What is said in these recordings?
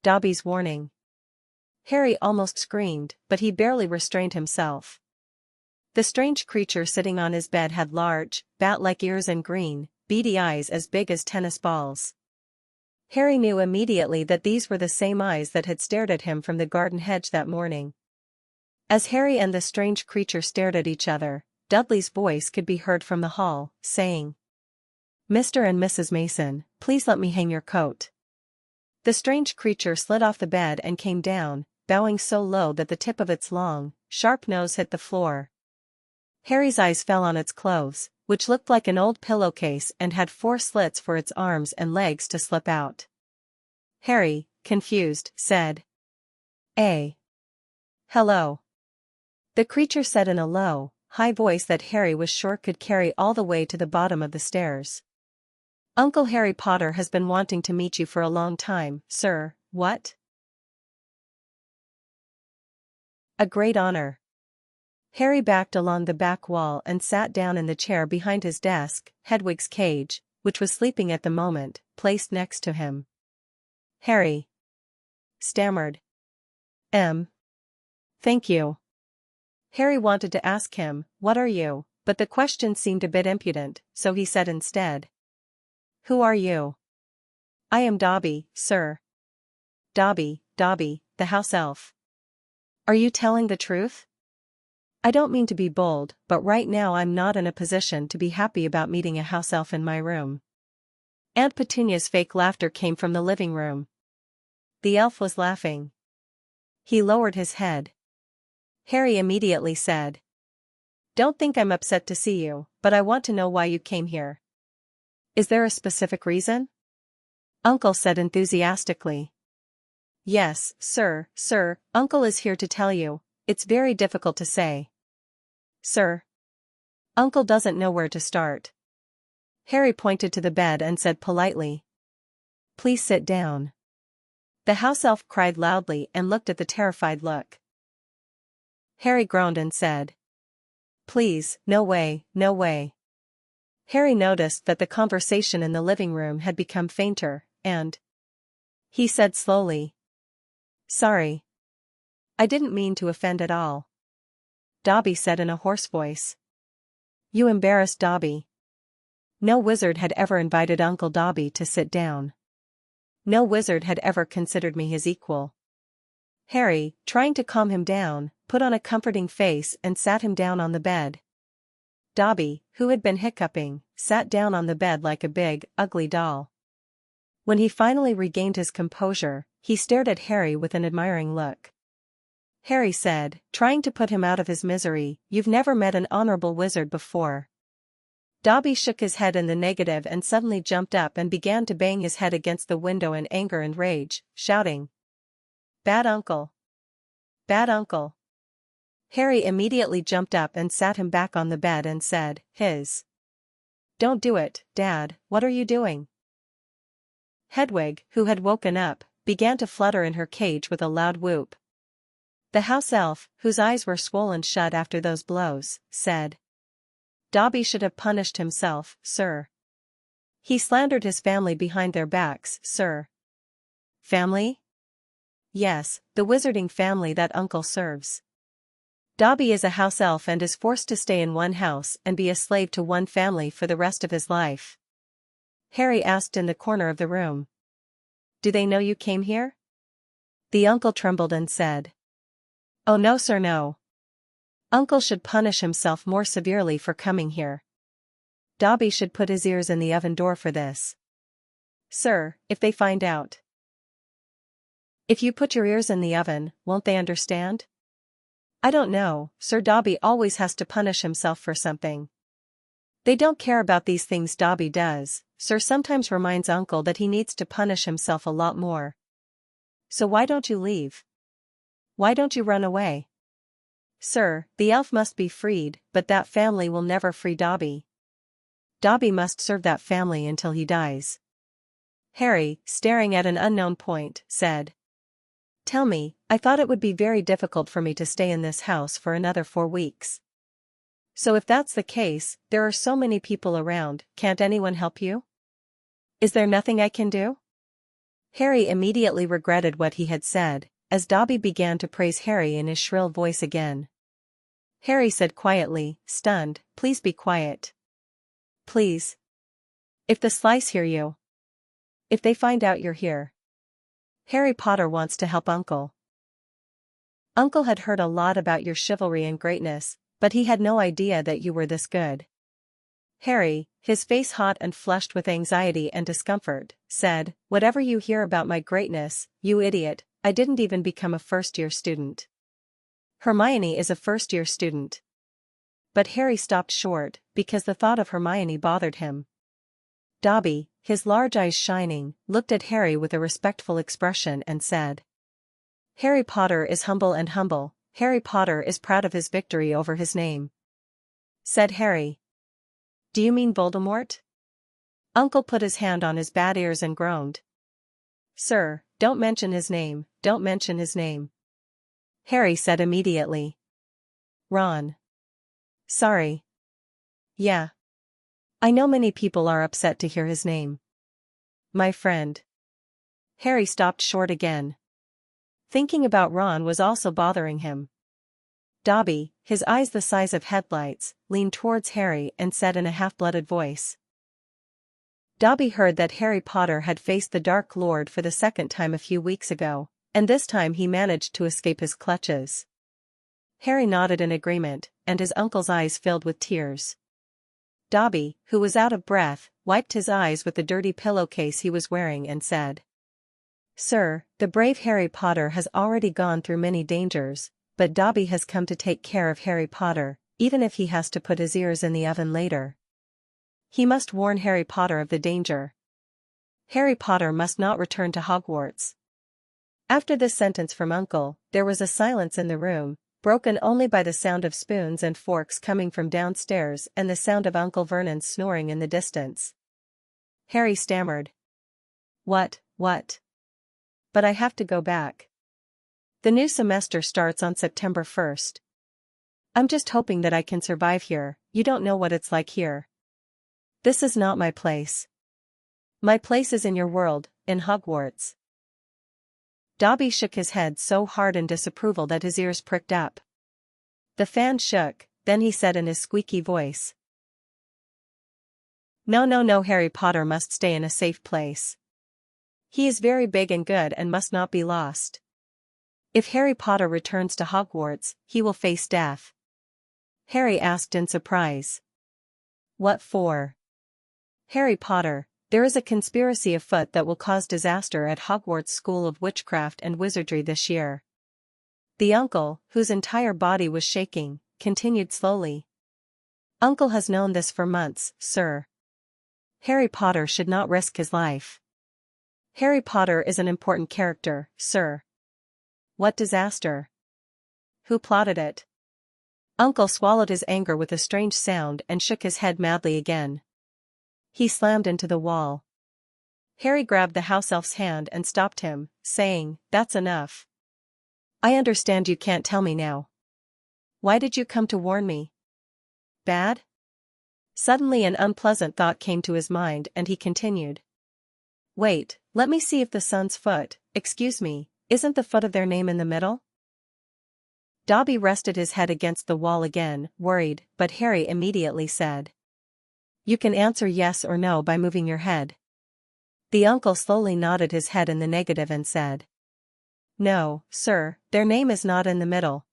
Dobby's warning. Harry almost screamed, but he barely restrained himself. The strange creature sitting on his bed had large, bat-like ears and green, beady eyes as big as tennis balls. Harry knew immediately that these were the same eyes that had stared at him from the garden hedge that morning. As Harry and the strange creature stared at each other, Dudley's voice could be heard from the hall, saying, "Mr. and Mrs. Mason, please let me hang your coat." The strange creature slid off the bed and came down, bowing so low that the tip of its long, sharp nose hit the floor. Harry's eyes fell on its clothes, which looked like an old pillowcase and had 4 slits for its arms and legs to slip out. Harry, confused, said, Hello." The creature said in a low, high voice that Harry was sure could carry all the way to the bottom of the stairs. "Uncle Harry Potter has been wanting to meet you for a long time, sir." "What?" "A great honor." Harry backed along the back wall and sat down in the chair behind his desk, Hedwig's cage, which was sleeping at the moment, placed next to him. Harry stammered. Thank you." Harry wanted to ask him, "What are you?" but the question seemed a bit impudent, so he said instead, "Who are you?" "I am Dobby, sir." Dobby, the house elf." "Are you telling the truth?" "I don't mean to be bold, but right now I'm not in a position to be happy about meeting a house elf in my room." Aunt Petunia's fake laughter came from the living room. The elf was laughing. He lowered his head. Harry immediately said, "Don't think I'm upset to see you, but I want to know why you came here." "Is there a specific reason?" Uncle said enthusiastically. "Yes, sir, Uncle is here to tell you. It's very difficult to say. Sir. Uncle doesn't know where to start." Harry pointed to the bed and said politely, "Please sit down." The house elf cried loudly and looked at the terrified look. Harry groaned and said, "Please, no way, no way." Harry noticed that the conversation in the living room had become fainter, and he said slowly, "Sorry. I didn't mean to offend at all." Dobby said in a hoarse voice. "You embarrassed Dobby." No wizard had ever invited Uncle Dobby to sit down. No wizard had ever considered me his equal. Harry, trying to calm him down, put on a comforting face and sat him down on the bed. Dobby, who had been hiccuping, sat down on the bed like a big, ugly doll. When he finally regained his composure, he stared at Harry with an admiring look. Harry said, trying to put him out of his misery, "You've never met an honorable wizard before." Dobby shook his head in the negative and suddenly jumped up and began to bang his head against the window in anger and rage, shouting, "Bad uncle! Bad uncle!" Harry immediately jumped up and sat him back on the bed and said, "Don't do it, Dad, what are you doing?" Hedwig, who had woken up, began to flutter in her cage with a loud whoop. The house elf, whose eyes were swollen shut after those blows, said, "Dobby should have punished himself, sir. He slandered his family behind their backs, sir." "Family?" "Yes, the wizarding family that Uncle serves. Dobby is a house elf and is forced to stay in one house and be a slave to one family for the rest of his life." Harry asked in the corner of the room, "Do they know you came here?" The uncle trembled and said, "Oh no sir, no. Uncle should punish himself more severely for coming here. Dobby should put his ears in the oven door for this." "Sir, if they find out?" "If you put your ears in the oven, won't they understand?" "I don't know, Sir. Dobby always has to punish himself for something." "They don't care about these things. Dobby does, Sir. Sometimes reminds Uncle that he needs to punish himself a lot more. So why don't you leave? Why don't you run away?" "Sir, the elf must be freed, but that family will never free Dobby. Dobby must serve that family until he dies." Harry, staring at an unknown point, said, "Tell me, I thought it would be very difficult for me to stay in this house for another 4 weeks. So if that's the case, there are so many people around, can't anyone help you? Is there nothing I can do?" Harry immediately regretted what he had said, as Dobby began to praise Harry in his shrill voice again. Harry said quietly, stunned, "Please be quiet. Please. If the Slice hear you. If they find out you're here. Harry Potter wants to help Uncle. Uncle had heard a lot about your chivalry and greatness, but he had no idea that you were this good." Harry, his face hot and flushed with anxiety and discomfort, said, "Whatever you hear about my greatness, you idiot, I didn't even become a first-year student. Hermione is a first-year student." But Harry stopped short, because the thought of Hermione bothered him. Dobby, his large eyes shining, looked at Harry with a respectful expression and said, "Harry Potter is humble and humble, Harry Potter is proud of his victory over his name." Said Harry. "Do you mean Voldemort?" Uncle put his hand on his bad ears and groaned. "Sir, don't mention his name, don't mention his name," Harry said immediately. "Ron. Sorry. Yeah. I know many people are upset to hear his name. My friend." Harry stopped short again. Thinking about Ron was also bothering him. Dobby, his eyes the size of headlights, leaned towards Harry and said in a half-blooded voice. Dobby heard that Harry Potter had faced the Dark Lord for the second time a few weeks ago, and this time he managed to escape his clutches. Harry nodded in agreement, and his uncle's eyes filled with tears. Dobby, who was out of breath, wiped his eyes with the dirty pillowcase he was wearing and said, "Sir, the brave Harry Potter has already gone through many dangers, but Dobby has come to take care of Harry Potter, even if he has to put his ears in the oven later. He must warn Harry Potter of the danger. Harry Potter must not return to Hogwarts." After this sentence from Uncle, there was a silence in the room, broken only by the sound of spoons and forks coming from downstairs and the sound of Uncle Vernon's snoring in the distance. Harry stammered. What? But I have to go back. The new semester starts on September 1st. I'm just hoping that I can survive here. You don't know what it's like here. This is not my place. My place is in your world, in Hogwarts." Dobby shook his head so hard in disapproval that his ears pricked up. The fan shook, then he said in his squeaky voice, No, Harry Potter must stay in a safe place. He is very big and good and must not be lost. If Harry Potter returns to Hogwarts, he will face death." Harry asked in surprise. "What for?" "Harry Potter, there is a conspiracy afoot that will cause disaster at Hogwarts School of Witchcraft and Wizardry this year." The uncle, whose entire body was shaking, continued slowly. "Uncle has known this for months, sir. Harry Potter should not risk his life. Harry Potter is an important character, sir." "What disaster? Who plotted it?" Uncle swallowed his anger with a strange sound and shook his head madly again. He slammed into the wall. Harry grabbed the house elf's hand and stopped him, saying, "That's enough. I understand you can't tell me now. Why did you come to warn me? Bad?" Suddenly an unpleasant thought came to his mind and he continued. "Wait, let me see if the son's foot, excuse me, isn't the foot of their name in the middle?" Dobby rested his head against the wall again, worried, but Harry immediately said, "You can answer yes or no by moving your head." The uncle slowly nodded his head in the negative and said, "No, sir, their name is not in the middle."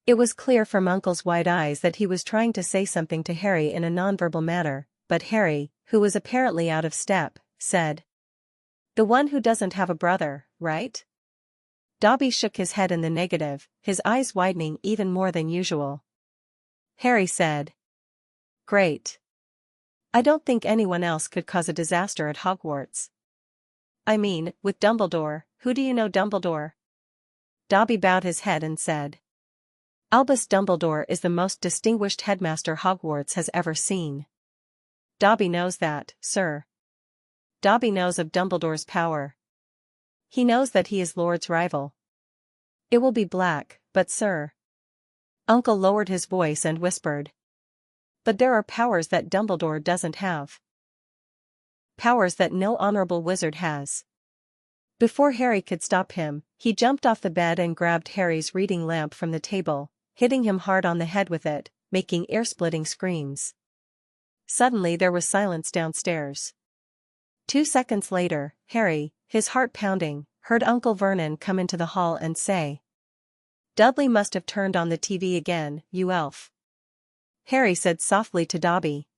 It was clear from Uncle's wide eyes that he was trying to say something to Harry in a nonverbal manner, but Harry, who was apparently out of step, said, "The one who doesn't have a brother, right?" Dobby shook his head in the negative, his eyes widening even more than usual. Harry said, "Great. I don't think anyone else could cause a disaster at Hogwarts. I mean, with Dumbledore. Who do you know Dumbledore?" Dobby bowed his head and said, "Albus Dumbledore is the most distinguished headmaster Hogwarts has ever seen." "Dobby knows that, sir. Dobby knows of Dumbledore's power. He knows that he is Lord's rival. It will be black, but sir." Uncle lowered his voice and whispered, "But there are powers that Dumbledore doesn't have. Powers that no honorable wizard has." Before Harry could stop him, he jumped off the bed and grabbed Harry's reading lamp from the table, hitting him hard on the head with it, making ear-splitting screams. Suddenly there was silence downstairs. 2 seconds later, Harry, his heart pounding, heard Uncle Vernon come into the hall and say, "Dudley must have turned on the TV again, you elf." Harry said softly to Dobby,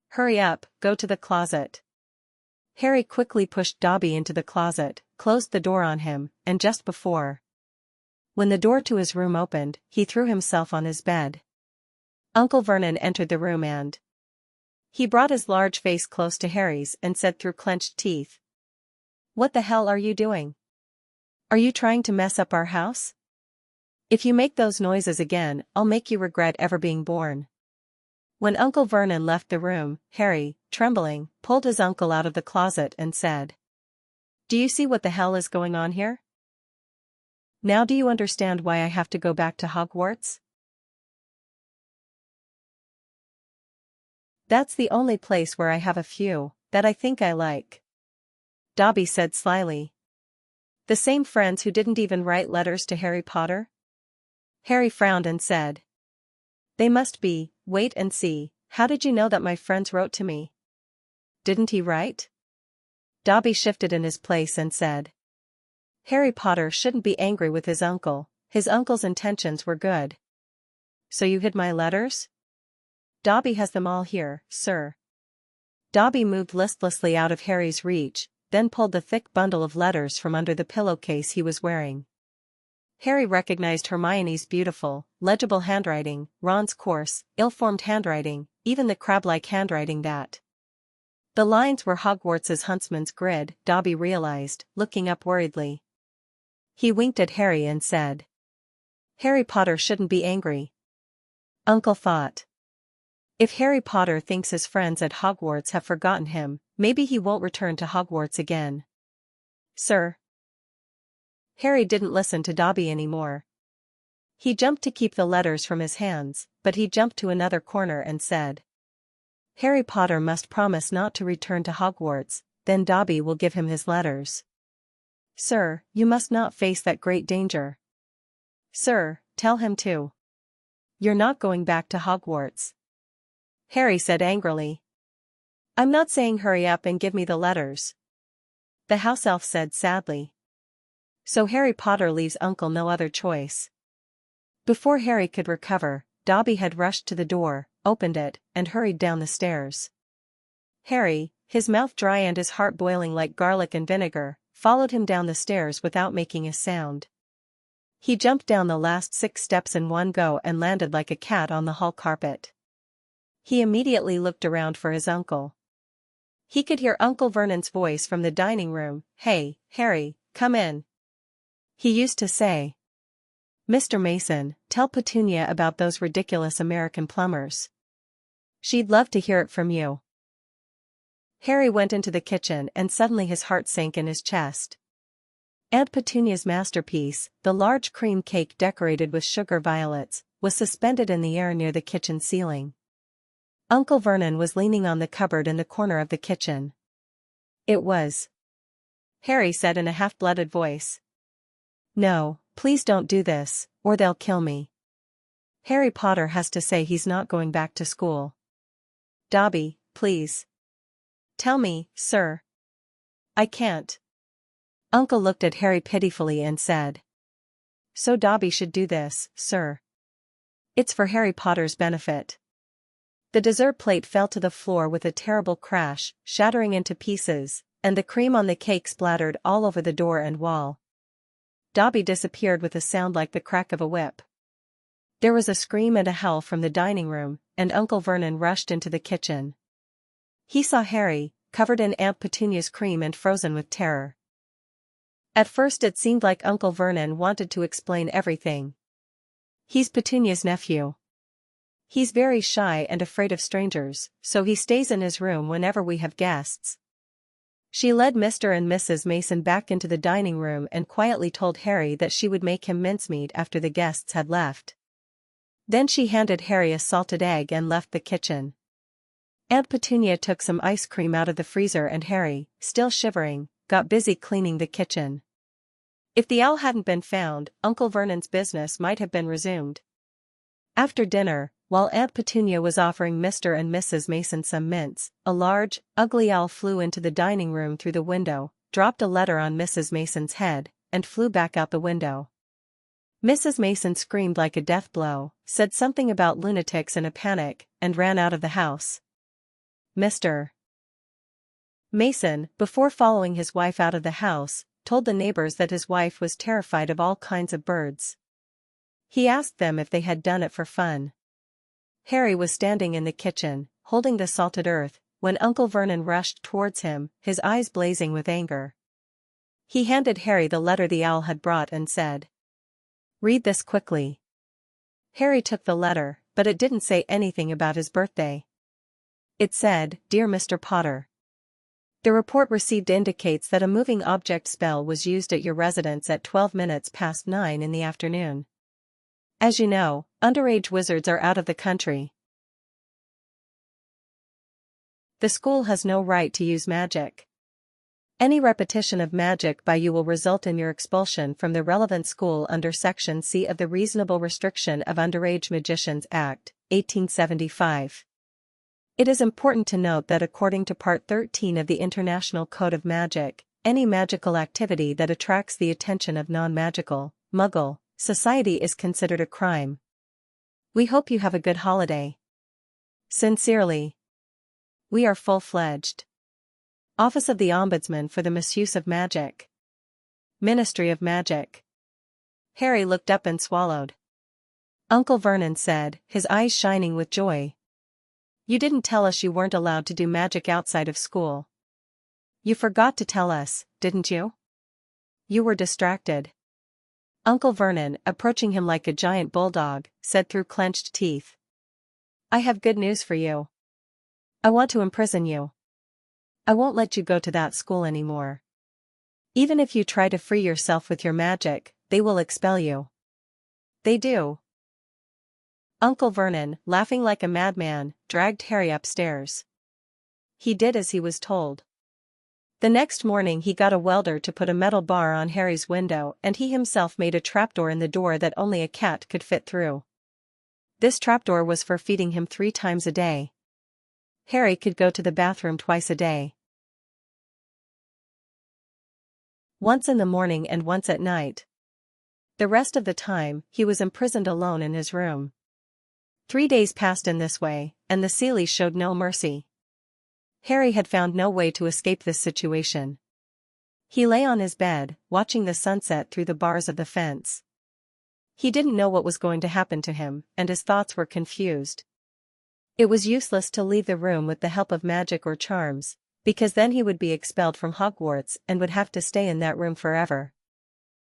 "Hurry up, go to the closet." Harry quickly pushed Dobby into the closet, closed the door on him, and just before when the door to his room opened, he threw himself on his bed. Uncle Vernon entered the room and he brought his large face close to Harry's and said through clenched teeth, "What the hell are you doing? Are you trying to mess up our house? If you make those noises again, I'll make you regret ever being born." When Uncle Vernon left the room, Harry, trembling, pulled his uncle out of the closet and said, "Do you see what the hell is going on here? Now do you understand why I have to go back to Hogwarts? That's the only place where I have a few that I think I like," Dobby said slyly. "The same friends who didn't even write letters to Harry Potter?" Harry frowned and said, "They must be. Wait and see. How did you know that my friends wrote to me? Didn't he write?" Dobby shifted in his place and said, "Harry Potter shouldn't be angry with his uncle. His uncle's intentions were good." "So you hid my letters?" "Dobby has them all here, sir." Dobby moved listlessly out of Harry's reach, then pulled the thick bundle of letters from under the pillowcase he was wearing. Harry recognized Hermione's beautiful, legible handwriting, Ron's coarse, ill-formed handwriting, even the crab-like handwriting that the lines were Hogwarts's huntsman's grid, Dobby realized, looking up worriedly. He winked at Harry and said, "Harry Potter shouldn't be angry." Uncle thought, if Harry Potter thinks his friends at Hogwarts have forgotten him, maybe he won't return to Hogwarts again. "Sir." Harry didn't listen to Dobby anymore. He jumped to keep the letters from his hands, but he jumped to another corner and said, "Harry Potter must promise not to return to Hogwarts, then Dobby will give him his letters." "Sir, you must not face that great danger." "Sir, tell him to. You're not going back to Hogwarts," Harry said angrily. "I'm not saying hurry up and give me the letters," the house elf said sadly. So Harry Potter leaves Uncle no other choice. Before Harry could recover, Dobby had rushed to the door, opened it, and hurried down the stairs. Harry, his mouth dry and his heart boiling like garlic and vinegar, followed him down the stairs without making a sound. He jumped down the last 6 steps in one go and landed like a cat on the hall carpet. He immediately looked around for his uncle. He could hear Uncle Vernon's voice from the dining room, "Hey, Harry, come in," he used to say. "Mr. Mason, tell Petunia about those ridiculous American plumbers. She'd love to hear it from you." Harry went into the kitchen and suddenly his heart sank in his chest. Aunt Petunia's masterpiece, the large cream cake decorated with sugar violets, was suspended in the air near the kitchen ceiling. Uncle Vernon was leaning on the cupboard in the corner of the kitchen. "It was," Harry said in a half-blooded voice. "No, please don't do this, or they'll kill me. Harry Potter has to say he's not going back to school. Dobby, please. Tell me, sir." "I can't." Uncle looked at Harry pitifully and said, "So Dobby should do this, sir. It's for Harry Potter's benefit." The dessert plate fell to the floor with a terrible crash, shattering into pieces, and the cream on the cake splattered all over the door and wall. Dobby disappeared with a sound like the crack of a whip. There was a scream and a howl from the dining room, and Uncle Vernon rushed into the kitchen. He saw Harry, covered in Aunt Petunia's cream and frozen with terror. At first it seemed like Uncle Vernon wanted to explain everything. "He's Petunia's nephew. He's very shy and afraid of strangers, so he stays in his room whenever we have guests." She led Mr. and Mrs. Mason back into the dining room and quietly told Harry that she would make him mincemeat after the guests had left. Then she handed Harry a salted egg and left the kitchen. Aunt Petunia took some ice cream out of the freezer and Harry, still shivering, got busy cleaning the kitchen. If the owl hadn't been found, Uncle Vernon's business might have been resumed. After dinner, while Aunt Petunia was offering Mr. and Mrs. Mason some mints, a large, ugly owl flew into the dining room through the window, dropped a letter on Mrs. Mason's head, and flew back out the window. Mrs. Mason screamed like a death blow, said something about lunatics in a panic, and ran out of the house. Mr. Mason, before following his wife out of the house, told the neighbors that his wife was terrified of all kinds of birds. He asked them if they had done it for fun. Harry was standing in the kitchen, holding the salted earth, when Uncle Vernon rushed towards him, his eyes blazing with anger. He handed Harry the letter the owl had brought and said, "Read this quickly." Harry took the letter, but it didn't say anything about his birthday. It said, "Dear Mr. Potter. The report received indicates that a moving object spell was used at your residence at 12 minutes past 9 in the afternoon. As you know, underage wizards are out of the country. The school has no right to use magic. Any repetition of magic by you will result in your expulsion from the relevant school under Section C of the Reasonable Restriction of Underage Magicians Act, 1875. It is important to note that according to Part 13 of the International Code of Magic, any magical activity that attracts the attention of non-magical, Muggle, society is considered a crime. We hope you have a good holiday. Sincerely. We are full-fledged. Office of the Ombudsman for the Misuse of Magic. Ministry of Magic. Harry looked up and swallowed. Uncle Vernon said, his eyes shining with joy. You didn't tell us you weren't allowed to do magic outside of school. You forgot to tell us, didn't you? You were distracted. Uncle Vernon, approaching him like a giant bulldog, said through clenched teeth. I have good news for you. I want to imprison you. I won't let you go to that school anymore. Even if you try to free yourself with your magic, they will expel you. They do. Uncle Vernon, laughing like a madman, dragged Harry upstairs. He did as he was told. The next morning he got a welder to put a metal bar on Harry's window and he himself made a trapdoor in the door that only a cat could fit through. This trapdoor was for feeding him 3 times a day. Harry could go to the bathroom twice a day. Once in the morning and once at night. The rest of the time, he was imprisoned alone in his room. 3 days passed in this way, and the Seeleys showed no mercy. Harry had found no way to escape this situation. He lay on his bed, watching the sunset through the bars of the fence. He didn't know what was going to happen to him, and his thoughts were confused. It was useless to leave the room with the help of magic or charms, because then he would be expelled from Hogwarts and would have to stay in that room forever.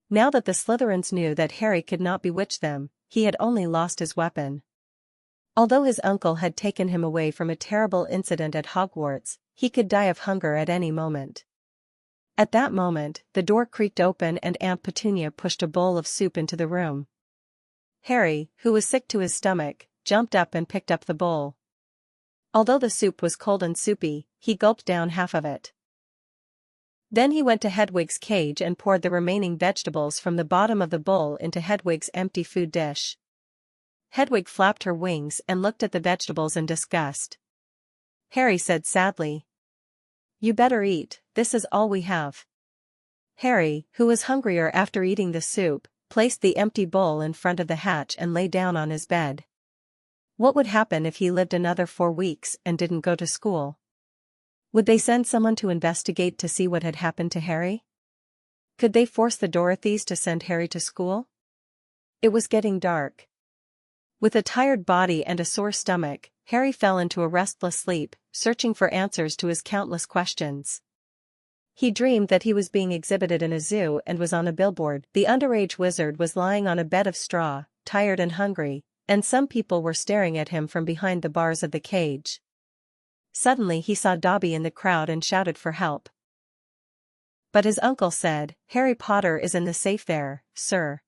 Now that the Slytherins knew that Harry could not bewitch them, he had only lost his weapon. Although his uncle had taken him away from a terrible incident at Hogwarts, he could die of hunger at any moment. At that moment, the door creaked open and Aunt Petunia pushed a bowl of soup into the room. Harry, who was sick to his stomach, jumped up and picked up the bowl. Although the soup was cold and soupy, he gulped down half of it. Then he went to Hedwig's cage and poured the remaining vegetables from the bottom of the bowl into Hedwig's empty food dish. Hedwig flapped her wings and looked at the vegetables in disgust. Harry said sadly, "You better eat, this is all we have." Harry, who was hungrier after eating the soup, placed the empty bowl in front of the hatch and lay down on his bed. What would happen if he lived another 4 weeks and didn't go to school? Would they send someone to investigate to see what had happened to Harry? Could they force the Dorothys to send Harry to school? It was getting dark. With a tired body and a sore stomach, Harry fell into a restless sleep, searching for answers to his countless questions. He dreamed that he was being exhibited in a zoo and was on a billboard. The underage wizard was lying on a bed of straw, tired and hungry, and some people were staring at him from behind the bars of the cage. Suddenly he saw Dobby in the crowd and shouted for help. But his uncle said, "Harry Potter is in the safe there, sir."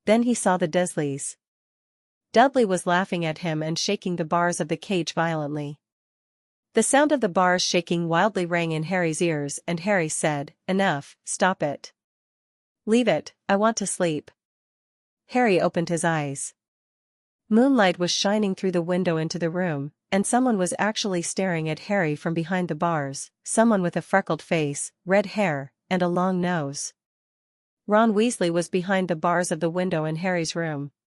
Then he saw the Dursleys. Dudley was laughing at him and shaking the bars of the cage violently. The sound of the bars shaking wildly rang in Harry's ears, and Harry said, "Enough, stop it. Leave it, I want to sleep." Harry opened his eyes. Moonlight was shining through the window into the room, and someone was actually staring at Harry from behind the bars, someone with a freckled face, red hair, and a long nose. Ron Weasley was behind the bars of the window in Harry's room.